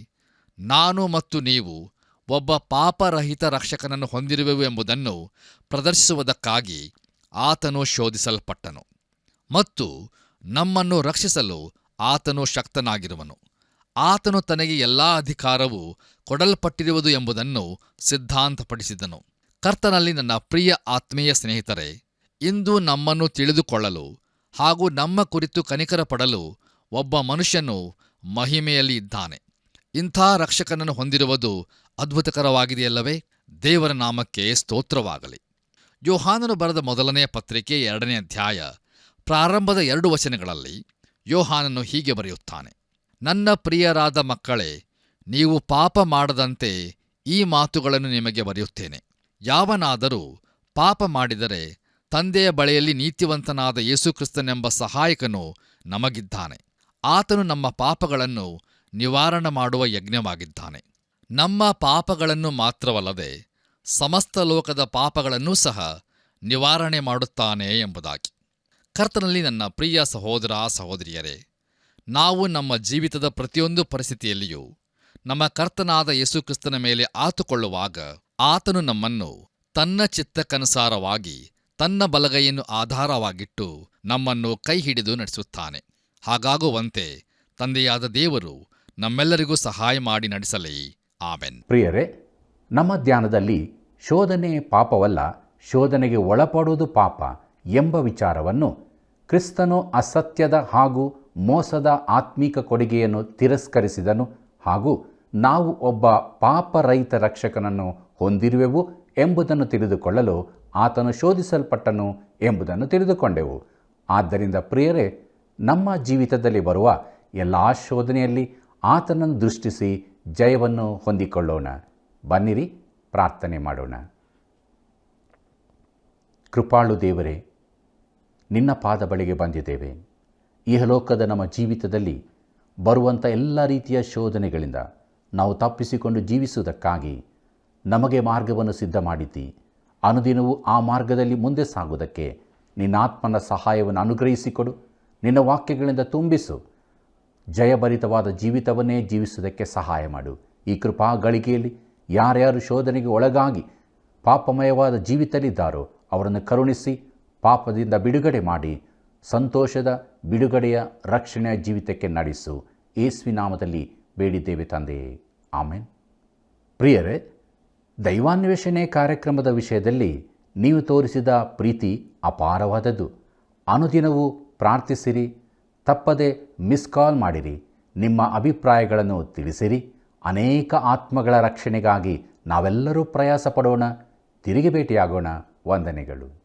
ನಾನು ಮತ್ತು ನೀವು ಒಬ್ಬ ಪಾಪರಹಿತ ರಕ್ಷಕನನ್ನು ಹೊಂದಿರುವೆವು ಎಂಬುದನ್ನು ಪ್ರದರ್ಶಿಸುವುದಕ್ಕಾಗಿ ಆತನು ಶೋಧಿಸಲ್ಪಟ್ಟನು, ಮತ್ತು ನಮ್ಮನ್ನು ರಕ್ಷಿಸಲು ಆತನು ಶಕ್ತನಾಗಿರುವನು. ಆತನು ತನಗೆ ಎಲ್ಲಾ ಅಧಿಕಾರವೂ ಕೊಡಲ್ಪಟ್ಟಿರುವುದು ಎಂಬುದನ್ನು ಸಿದ್ಧಾಂತಪಡಿಸಿದನು. ಕರ್ತನಲ್ಲಿ ನನ್ನ ಪ್ರಿಯ ಆತ್ಮೀಯ ಸ್ನೇಹಿತರೆ, ಇಂದು ನಮ್ಮನ್ನು ತಿಳಿದುಕೊಳ್ಳಲು ಹಾಗೂ ನಮ್ಮ ಕುರಿತು ಕನಿಕರ ಪಡಲು ಒಬ್ಬ ಮನುಷ್ಯನು ಮಹಿಮೆಯಲ್ಲಿ ಇದ್ದಾನೆ. ಇಂಥ ರಕ್ಷಕನನ್ನು ಹೊಂದಿರುವುದು ಅದ್ಭುತಕರವಾಗಿದೆಯಲ್ಲವೇ? ದೇವರ ನಾಮಕ್ಕೆ ಸ್ತೋತ್ರವಾಗಲಿ. ಯೋಹಾನನು ಬರೆದ ಮೊದಲನೆಯ ಪತ್ರಿಕೆ 2ನೇ ಅಧ್ಯಾಯ ಪ್ರಾರಂಭದ 2 ವಚನಗಳಲ್ಲಿ ಯೋಹಾನನು ಹೀಗೆ ಬರೆಯುತ್ತಾನೆ, ನನ್ನ ಪ್ರಿಯರಾದ ಮಕ್ಕಳೇ, ನೀವು ಪಾಪ ಮಾಡದಂತೆ ಈ ಮಾತುಗಳನ್ನು ನಿಮಗೆ ಬರೆಯುತ್ತೇನೆ. ಯಾವನಾದರೂ ಪಾಪ ಮಾಡಿದರೆ ತಂದೆಯ ಬಳಿಯಲ್ಲಿ ನೀತಿವಂತನಾದ ಯೇಸುಕ್ರಿಸ್ತನೆಂಬ ಸಹಾಯಕನು ನಮಗಿದ್ದಾನೆ. ಆತನು ನಮ್ಮ ಪಾಪಗಳನ್ನು ನಿವಾರಣೆ ಮಾಡುವ ಯಜ್ಞವಾಗಿದ್ದಾನೆ. ನಮ್ಮ ಪಾಪಗಳನ್ನು ಮಾತ್ರವಲ್ಲದೆ ಸಮಸ್ತ ಲೋಕದ ಪಾಪಗಳನ್ನೂ ಸಹ ನಿವಾರಣೆ ಮಾಡುತ್ತಾನೆ ಎಂಬುದಾಗಿ. ಕರ್ತನಲ್ಲಿ ನನ್ನ ಪ್ರಿಯ ಸಹೋದರ ಸಹೋದರಿಯರೇ, ನಾವು ನಮ್ಮ ಜೀವಿತದ ಪ್ರತಿಯೊಂದು ಪರಿಸ್ಥಿತಿಯಲ್ಲಿಯೂ ನಮ್ಮ ಕರ್ತನಾದ ಯೇಸುಕ್ರಿಸ್ತನ ಮೇಲೆ ಆತುಕೊಳ್ಳುವಾಗ ಆತನು ನಮ್ಮನ್ನು ತನ್ನ ಚಿತ್ತಕ್ಕನುಸಾರವಾಗಿ ತನ್ನ ಬಲಗೈಯನ್ನು ಆಧಾರವಾಗಿಟ್ಟು ನಮ್ಮನ್ನು ಕೈ ಹಿಡಿದು ನಡೆಸುತ್ತಾನೆ. ಹಾಗಾಗುವಂತೆ ತಂದೆಯಾದ ದೇವರು ನಮ್ಮೆಲ್ಲರಿಗೂ ಸಹಾಯ ಮಾಡಿ ನಡೆಸಲಿ. ಆಮೆನ್. ಪ್ರಿಯರೇ, ನಮ್ಮ ಧ್ಯಾನದಲ್ಲಿ ಶೋಧನೆ ಪಾಪವಲ್ಲ, ಶೋಧನೆಗೆ ಒಳಪಡುವುದು ಪಾಪ ಎಂಬ ವಿಚಾರವನ್ನು ಕ್ರಿಸ್ತನು ಅಸತ್ಯದ ಹಾಗೂ ಮೋಸದ ಆತ್ಮೀಕ ಕೊಡುಗೆಯನ್ನು ತಿರಸ್ಕರಿಸಿದನು ಹಾಗೂ ನಾವು ಒಬ್ಬ ಪಾಪರಹಿತ ರಕ್ಷಕನನ್ನು ಹೊಂದಿರುವೆವು ಎಂಬುದನ್ನು ತಿಳಿದುಕೊಳ್ಳಲು ಆತನು ಶೋಧಿಸಲ್ಪಟ್ಟನು ಎಂಬುದನ್ನು ತಿಳಿದುಕೊಂಡೆವು. ಆದ್ದರಿಂದ ಪ್ರಿಯರೇ, ನಮ್ಮ ಜೀವಿತದಲ್ಲಿ ಬರುವ ಎಲ್ಲ ಶೋಧನೆಯಲ್ಲಿ ಆತನನ್ನು ದೃಷ್ಟಿಸಿ ಜಯವನ್ನು ಹೊಂದಿಕೊಳ್ಳೋಣ. ಬನ್ನಿರಿ, ಪ್ರಾರ್ಥನೆ ಮಾಡೋಣ. ಕೃಪಾಳು ದೇವರೇ, ನಿನ್ನ ಪಾದ ಬಳಿಗೆ ಬಂದಿದ್ದೇವೆ. ಇಹಲೋಕದ ನಮ್ಮ ಜೀವಿತದಲ್ಲಿ ಬರುವಂಥ ಎಲ್ಲ ರೀತಿಯ ಶೋಧನೆಗಳಿಂದ ನಾವು ತಪ್ಪಿಸಿಕೊಂಡು ಜೀವಿಸುವುದಕ್ಕಾಗಿ ನಮಗೆ ಮಾರ್ಗವನ್ನು ಸಿದ್ಧ ಮಾಡಿದ್ದಿ. ಅನುದಿನವೂ ಆ ಮಾರ್ಗದಲ್ಲಿ ಮುಂದೆ ಸಾಗುವುದಕ್ಕೆ ನಿನ್ನ ಆತ್ಮನ ಸಹಾಯವನ್ನು ಅನುಗ್ರಹಿಸಿಕೊಡು. ನಿನ್ನ ವಾಕ್ಯಗಳಿಂದ ತುಂಬಿಸು. ಜಯಭರಿತವಾದ ಜೀವಿತವನ್ನೇ ಜೀವಿಸುವುದಕ್ಕೆ ಸಹಾಯ ಮಾಡು. ಈ ಕೃಪಾ ಗಳಿಗೆಯಲ್ಲಿ ಯಾರ್ಯಾರು ಶೋಧನೆಗೆ ಒಳಗಾಗಿ ಪಾಪಮಯವಾದ ಜೀವಿತದಲ್ಲಿದ್ದಾರೋ ಅವರನ್ನು ಕರುಣಿಸಿ ಪಾಪದಿಂದ ಬಿಡುಗಡೆ ಮಾಡಿ ಸಂತೋಷದ ಬಿಡುಗಡೆಯ ರಕ್ಷಣೆಯ ಜೀವಿತಕ್ಕೆ ನಡೆಸು. ಯೇಸುವಿನ ನಾಮದಲ್ಲಿ ಬೇಡಿದ್ದೇವೆ ತಂದೆಯೇ, ಆಮೆನ್. ಪ್ರಿಯರೇ, ದೈವಾನ್ವೇಷಣೆ ಕಾರ್ಯಕ್ರಮದ ವಿಷಯದಲ್ಲಿ ನೀವು ತೋರಿಸಿದ ಪ್ರೀತಿ ಅಪಾರವಾದದ್ದು. ಅನುದಿನವೂ ಪ್ರಾರ್ಥಿಸಿರಿ, ತಪ್ಪದೆ ಮಿಸ್ ಕಾಲ್ ಮಾಡಿರಿ, ನಿಮ್ಮ ಅಭಿಪ್ರಾಯಗಳನ್ನು ತಿಳಿಸಿರಿ. ಅನೇಕ ಆತ್ಮಗಳ ರಕ್ಷಣೆಗಾಗಿ ನಾವೆಲ್ಲರೂ ಪ್ರಯಾಸ ಪಡೋಣ. ತಿರುಗಿ ಭೇಟಿಯಾಗೋಣ. ವಂದನೆಗಳು.